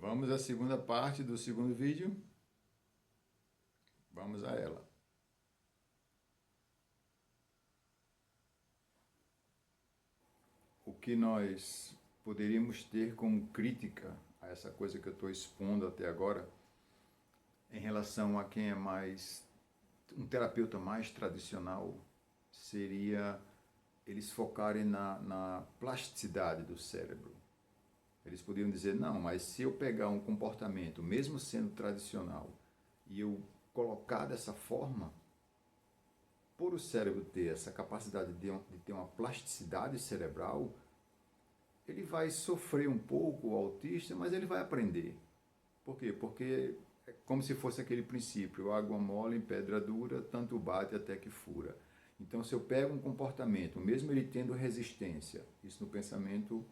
Vamos à segunda parte do segundo vídeo. Vamos a ela. O que nós poderíamos ter como crítica a essa coisa que eu estou expondo até agora, em relação a quem é mais um terapeuta mais tradicional, seria eles focarem na plasticidade do cérebro. Eles poderiam dizer, não, mas se eu pegar um comportamento, mesmo sendo tradicional, e eu colocar dessa forma, por o cérebro ter essa capacidade de ter uma plasticidade cerebral, ele vai sofrer um pouco, o autista, mas ele vai aprender. Por quê? Porque é como se fosse aquele princípio, água mole em pedra dura, tanto bate até que fura. Então, se eu pego um comportamento, mesmo ele tendo resistência, isso no pensamento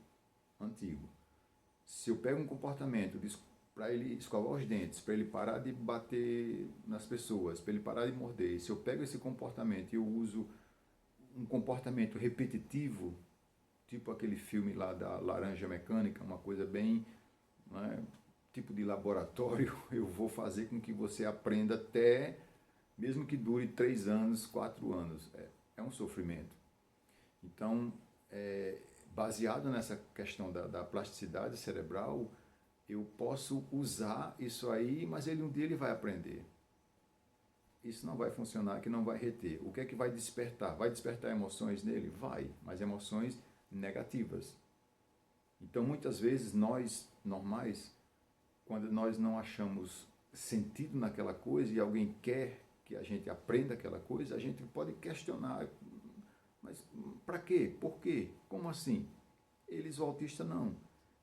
antigo, se eu pego um comportamento para ele escovar os dentes, para ele parar de bater nas pessoas, para ele parar de morder, se eu pego esse comportamento e eu uso um comportamento repetitivo, tipo aquele filme lá da Laranja Mecânica, uma coisa bem, né, tipo de laboratório, eu vou fazer com que você aprenda até, mesmo que dure 3 anos, 4 anos. É um sofrimento. Então, baseado nessa questão da plasticidade cerebral, eu posso usar isso aí, mas um dia ele vai aprender. Isso não vai funcionar, que não vai reter. O que é que vai despertar? Vai despertar emoções nele? Vai, mas emoções negativas. Então, muitas vezes, nós, normais, quando nós não achamos sentido naquela coisa e alguém quer que a gente aprenda aquela coisa, a gente pode questionar, mas para quê? Por quê? Como assim? Eles, o autista, não.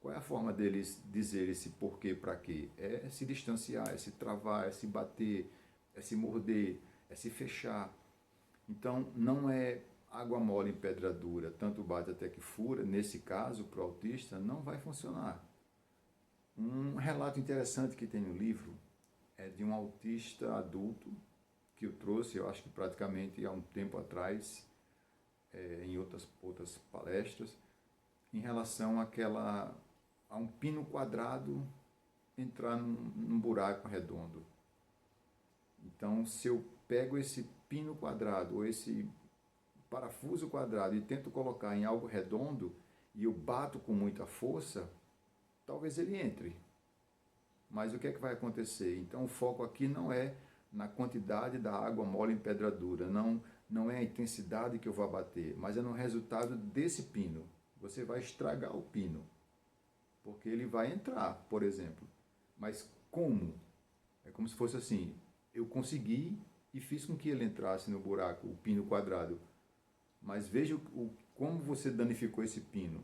Qual é a forma deles dizer esse porquê, para quê? É se distanciar, é se travar, é se bater, é se morder, é se fechar. Então, não é água mole em pedra dura, tanto bate até que fura. Nesse caso, para o autista, não vai funcionar. Um relato interessante que tem no livro é de um autista adulto que eu trouxe, eu acho que praticamente há um tempo atrás, em outras palestras, em relação a um pino quadrado entrar num buraco redondo. Então, se eu pego esse pino quadrado ou esse parafuso quadrado e tento colocar em algo redondo e eu bato com muita força, talvez ele entre. Mas o que é que vai acontecer? Então, o foco aqui não é na quantidade da água mole em pedra dura, não é a intensidade que eu vou bater, mas é no resultado desse pino. Você vai estragar o pino, porque ele vai entrar, por exemplo. Mas como? É como se fosse assim, eu consegui e fiz com que ele entrasse no buraco, o pino quadrado. Mas veja como você danificou esse pino.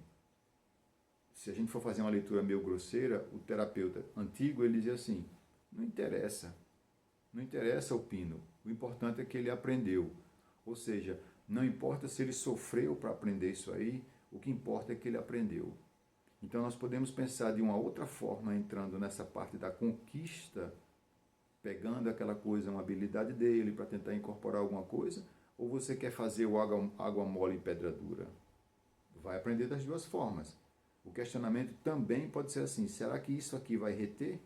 Se a gente for fazer uma leitura meio grosseira, o terapeuta antigo, ele dizia assim, não interessa o pino, o importante é que ele aprendeu. Ou seja, não importa se ele sofreu para aprender isso aí, o que importa é que ele aprendeu. Então nós podemos pensar de uma outra forma, entrando nessa parte da conquista, pegando aquela coisa, uma habilidade dele para tentar incorporar alguma coisa, ou você quer fazer o água mole em pedra dura? Vai aprender das duas formas. O questionamento também pode ser assim, será que isso aqui vai reter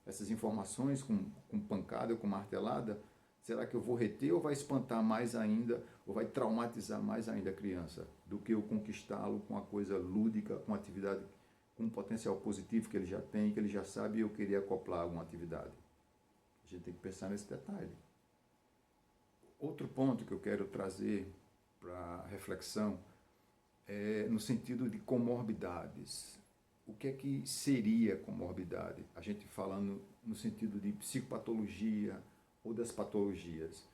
essas informações com pancada, com martelada? Será que eu vou reter ou vai espantar mais ainda, ou vai traumatizar mais ainda a criança, do que eu conquistá-lo com uma coisa lúdica, com uma atividade com um potencial positivo que ele já tem, que ele já sabe e eu queria acoplar alguma atividade? A gente tem que pensar nesse detalhe. Outro ponto que eu quero trazer para reflexão é no sentido de comorbidades. O que é que seria comorbidade? A gente falando no sentido de psicopatologia ou das patologias.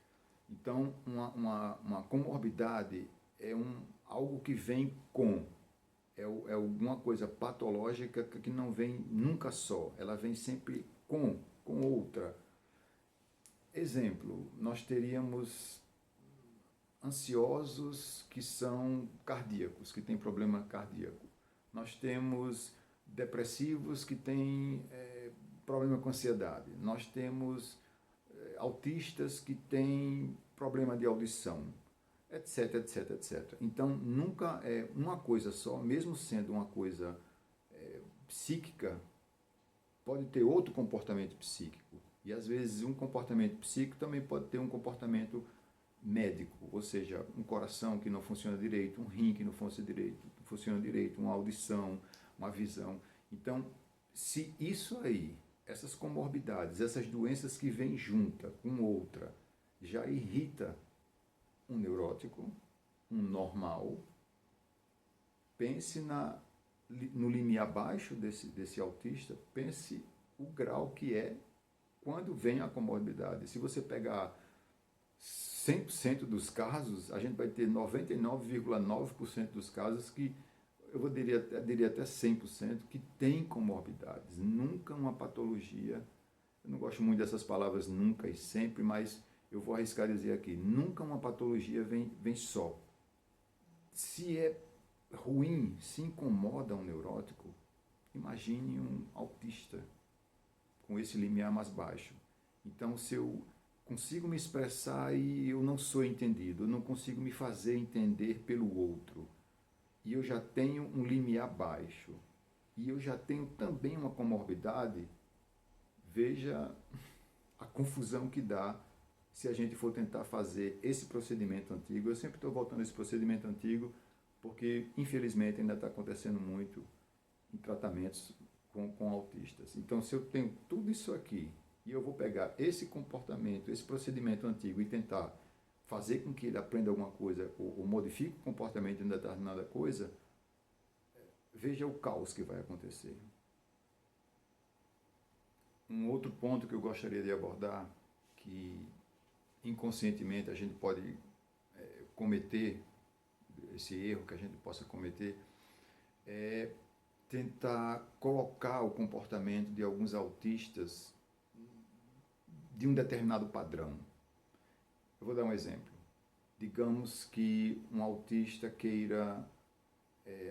Então, uma comorbidade é algo que vem com, é alguma coisa patológica que não vem nunca só, ela vem sempre com outra. Exemplo, nós teríamos ansiosos que são cardíacos, que têm problema cardíaco. Nós temos depressivos que têm problema com ansiedade. Nós temos autistas que têm problema de audição, etc, etc, etc. Então, nunca é uma coisa só, mesmo sendo uma coisa psíquica, pode ter outro comportamento psíquico. E às vezes um comportamento psíquico também pode ter um comportamento médico, ou seja, um coração que não funciona direito, um rim que não funciona direito, uma audição, uma visão. Então, se isso aí, essas comorbidades, essas doenças que vêm junta com outra, já irrita um neurótico, um normal, pense no limiar abaixo desse autista, pense o grau que é quando vem a comorbidade. Se você pegar 100% dos casos, a gente vai ter 99,9% dos casos que, eu diria até 100%, que tem comorbidades. Nunca uma patologia, eu não gosto muito dessas palavras nunca e sempre, mas eu vou arriscar dizer aqui, nunca uma patologia vem só. Se é ruim, se incomoda um neurótico, imagine um autista com esse limiar mais baixo. Então, se eu consigo me expressar e eu não sou entendido, eu não consigo me fazer entender pelo outro, e eu já tenho um limiar baixo, e eu já tenho também uma comorbidade, veja a confusão que dá se a gente for tentar fazer esse procedimento antigo. Eu sempre estou voltando a esse procedimento antigo, porque infelizmente ainda está acontecendo muito em tratamentos com autistas. Então, se eu tenho tudo isso aqui, e eu vou pegar esse comportamento, esse procedimento antigo e tentar fazer com que ele aprenda alguma coisa ou modifique o comportamento de determinada coisa, veja o caos que vai acontecer. Um outro ponto que eu gostaria de abordar, que inconscientemente a gente pode cometer, esse erro que a gente possa cometer, é tentar colocar o comportamento de alguns autistas de um determinado padrão. Eu vou dar um exemplo. Digamos que um autista queira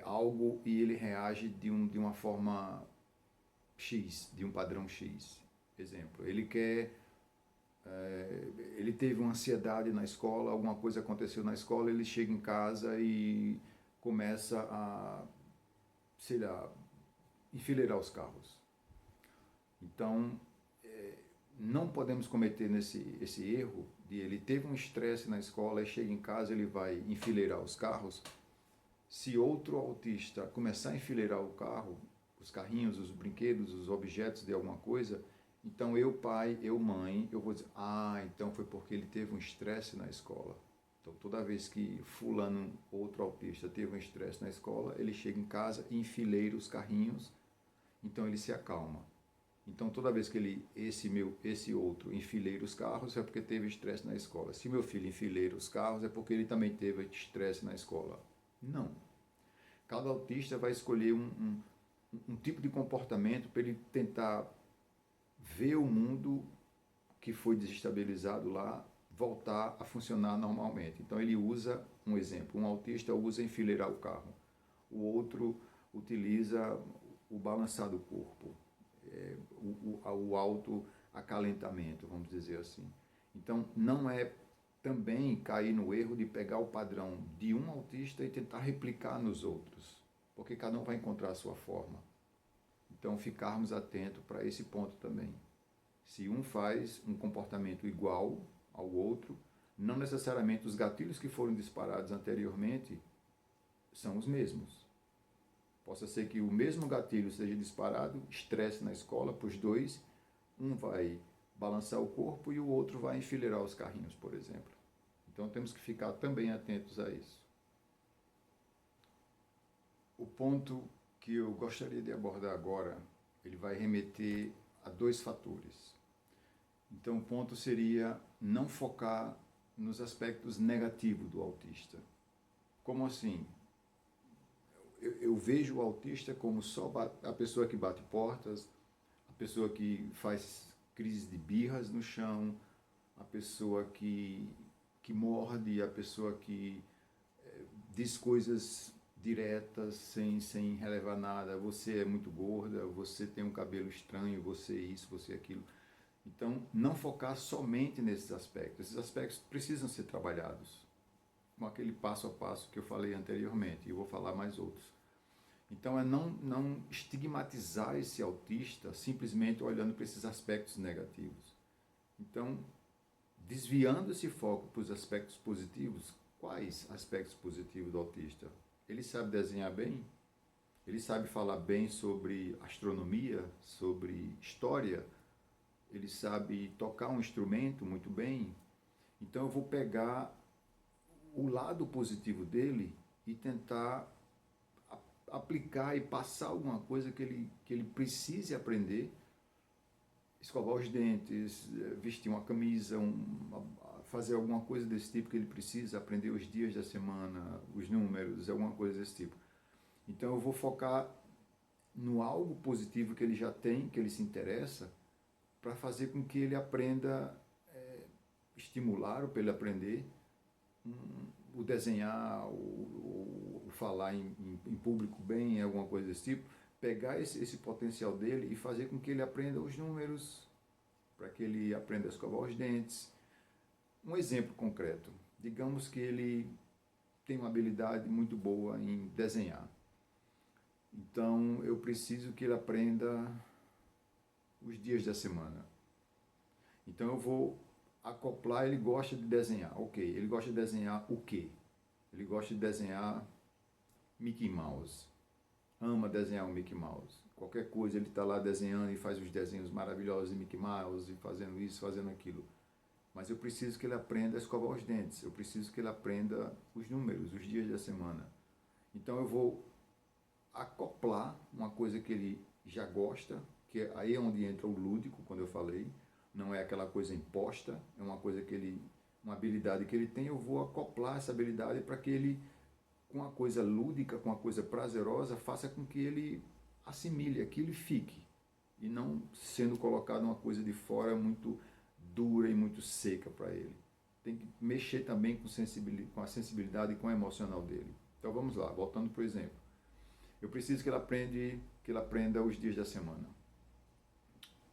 algo e ele reage de uma forma X, de um padrão X. Exemplo, ele ele teve uma ansiedade na escola, alguma coisa aconteceu na escola, ele chega em casa e começa a, sei lá, enfileirar os carros. Então, não podemos cometer esse erro de ele teve um estresse na escola e chega em casa ele vai enfileirar os carros. Se outro autista começar a enfileirar o carro, os carrinhos, os brinquedos, os objetos de alguma coisa, então eu pai, eu mãe, eu vou dizer, então foi porque ele teve um estresse na escola. Então toda vez que fulano, outro autista, teve um estresse na escola, ele chega em casa e enfileira os carrinhos, então ele se acalma. Então toda vez que esse outro enfileira os carros é porque teve estresse na escola. Se meu filho enfileira os carros é porque ele também teve estresse na escola. Não. Cada autista vai escolher um tipo de comportamento para ele tentar ver o mundo que foi desestabilizado lá voltar a funcionar normalmente. Então ele usa, um exemplo, um autista usa enfileirar o carro, o outro utiliza o balançar do corpo, o autoacalentamento, vamos dizer assim. Então não é também cair no erro de pegar o padrão de um autista e tentar replicar nos outros, porque cada um vai encontrar a sua forma. Então ficarmos atentos para esse ponto também. Se um faz um comportamento igual ao outro, não necessariamente os gatilhos que foram disparados anteriormente são os mesmos. Possa ser que o mesmo gatilho seja disparado, estresse na escola para os dois, um vai balançar o corpo e o outro vai enfileirar os carrinhos, por exemplo. Então temos que ficar também atentos a isso. O ponto que eu gostaria de abordar agora, ele vai remeter a dois fatores. Então o ponto seria não focar nos aspectos negativos do autista. Como assim? Eu vejo o autista como só a pessoa que bate portas, a pessoa que faz crise de birras no chão, a pessoa que morde, a pessoa que diz coisas diretas sem relevar nada. Você é muito gorda, você tem um cabelo estranho, você isso, você aquilo. Então, não focar somente nesses aspectos. Esses aspectos precisam ser trabalhados, com aquele passo a passo que eu falei anteriormente, e eu vou falar mais outros. Então é não estigmatizar esse autista simplesmente olhando para esses aspectos negativos. Então, desviando esse foco para os aspectos positivos, quais aspectos positivos do autista? Ele sabe desenhar bem? Ele sabe falar bem sobre astronomia, sobre história? Ele sabe tocar um instrumento muito bem? Então eu vou pegar o lado positivo dele e tentar aplicar e passar alguma coisa que ele precise aprender, escovar os dentes, vestir uma camisa, fazer alguma coisa desse tipo que ele precisa, aprender os dias da semana, os números, alguma coisa desse tipo. Então eu vou focar no algo positivo que ele já tem, que ele se interessa, para fazer com que ele aprenda, estimular para ele aprender o desenhar, o falar em público bem, alguma coisa desse tipo, pegar esse potencial dele e fazer com que ele aprenda os números, para que ele aprenda a escovar os dentes. Um exemplo concreto, digamos que ele tem uma habilidade muito boa em desenhar. Então eu preciso que ele aprenda os dias da semana. Então eu vou acoplar, ele gosta de desenhar. Ok, ele gosta de desenhar o quê? Ele gosta de desenhar Mickey Mouse. Ama desenhar um Mickey Mouse. Qualquer coisa ele está lá desenhando e faz os desenhos maravilhosos de Mickey Mouse e fazendo isso, fazendo aquilo. Mas eu preciso que ele aprenda a escovar os dentes. Eu preciso que ele aprenda os números, os dias da semana. Então eu vou acoplar uma coisa que ele já gosta, que aí é onde entra o lúdico, quando eu falei. Não é aquela coisa imposta, é uma coisa que ele, uma habilidade que ele tem, eu vou acoplar essa habilidade para que ele, com uma coisa lúdica, com uma coisa prazerosa, faça com que ele assimile aquilo e fique. E não sendo colocado uma coisa de fora muito dura e muito seca para ele. Tem que mexer também com a sensibilidade e com o emocional dele. Então vamos lá, voltando para o exemplo. Eu preciso que ele aprenda os dias da semana.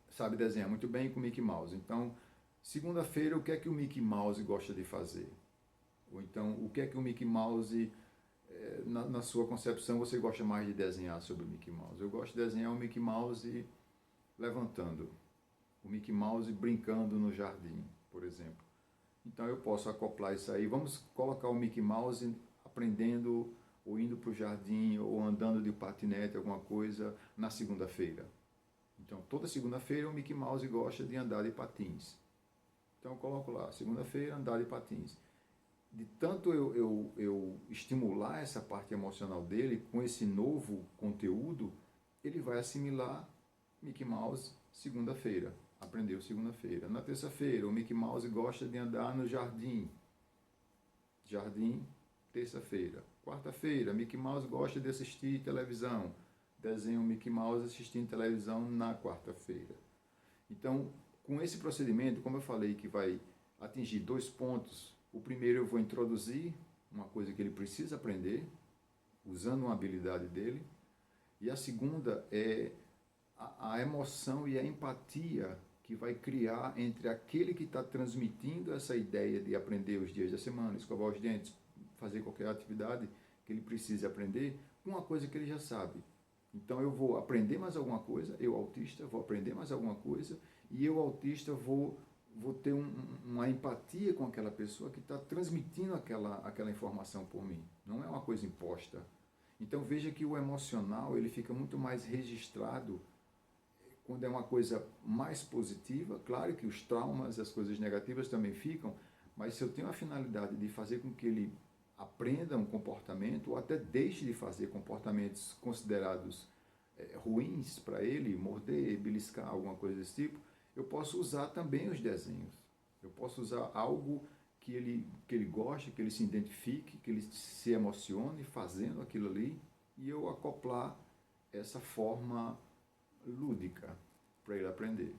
Sabe desenhar muito bem com o Mickey Mouse. Então, segunda-feira, o que é que o Mickey Mouse gosta de fazer? Ou então, o que é que o Mickey Mouse, na sua concepção, você gosta mais de desenhar sobre o Mickey Mouse? Eu gosto de desenhar o Mickey Mouse levantando, o Mickey Mouse brincando no jardim, por exemplo. Então, eu posso acoplar isso aí. Vamos colocar o Mickey Mouse aprendendo, ou indo para o jardim, ou andando de patinete, alguma coisa, na segunda-feira. Então, toda segunda-feira o Mickey Mouse gosta de andar de patins. Então, eu coloco lá, segunda-feira, andar de patins. De tanto eu estimular essa parte emocional dele com esse novo conteúdo, ele vai assimilar Mickey Mouse segunda-feira. Aprendeu segunda-feira. Na terça-feira, o Mickey Mouse gosta de andar no jardim. Jardim, terça-feira. Quarta-feira, Mickey Mouse gosta de assistir televisão. Desenho Mickey Mouse assistindo televisão na quarta-feira. Então, com esse procedimento, como eu falei que vai atingir 2 pontos, o primeiro eu vou introduzir uma coisa que ele precisa aprender, usando uma habilidade dele, e a segunda é a emoção e a empatia que vai criar entre aquele que está transmitindo essa ideia de aprender os dias da semana, escovar os dentes, fazer qualquer atividade que ele precise aprender, com uma coisa que ele já sabe. Então eu vou aprender mais alguma coisa, eu autista vou aprender mais alguma coisa, e eu autista vou ter uma empatia com aquela pessoa que está transmitindo aquela informação por mim. Não é uma coisa imposta. Então veja que o emocional ele fica muito mais registrado quando é uma coisa mais positiva. Claro que os traumas, as coisas negativas também ficam, mas se eu tenho a finalidade de fazer com que ele aprenda um comportamento ou até deixe de fazer comportamentos considerados ruins para ele, morder, beliscar, alguma coisa desse tipo, eu posso usar também os desenhos. Eu posso usar algo que ele goste, que ele se identifique, que ele se emocione fazendo aquilo ali, e eu acoplar essa forma lúdica para ele aprender.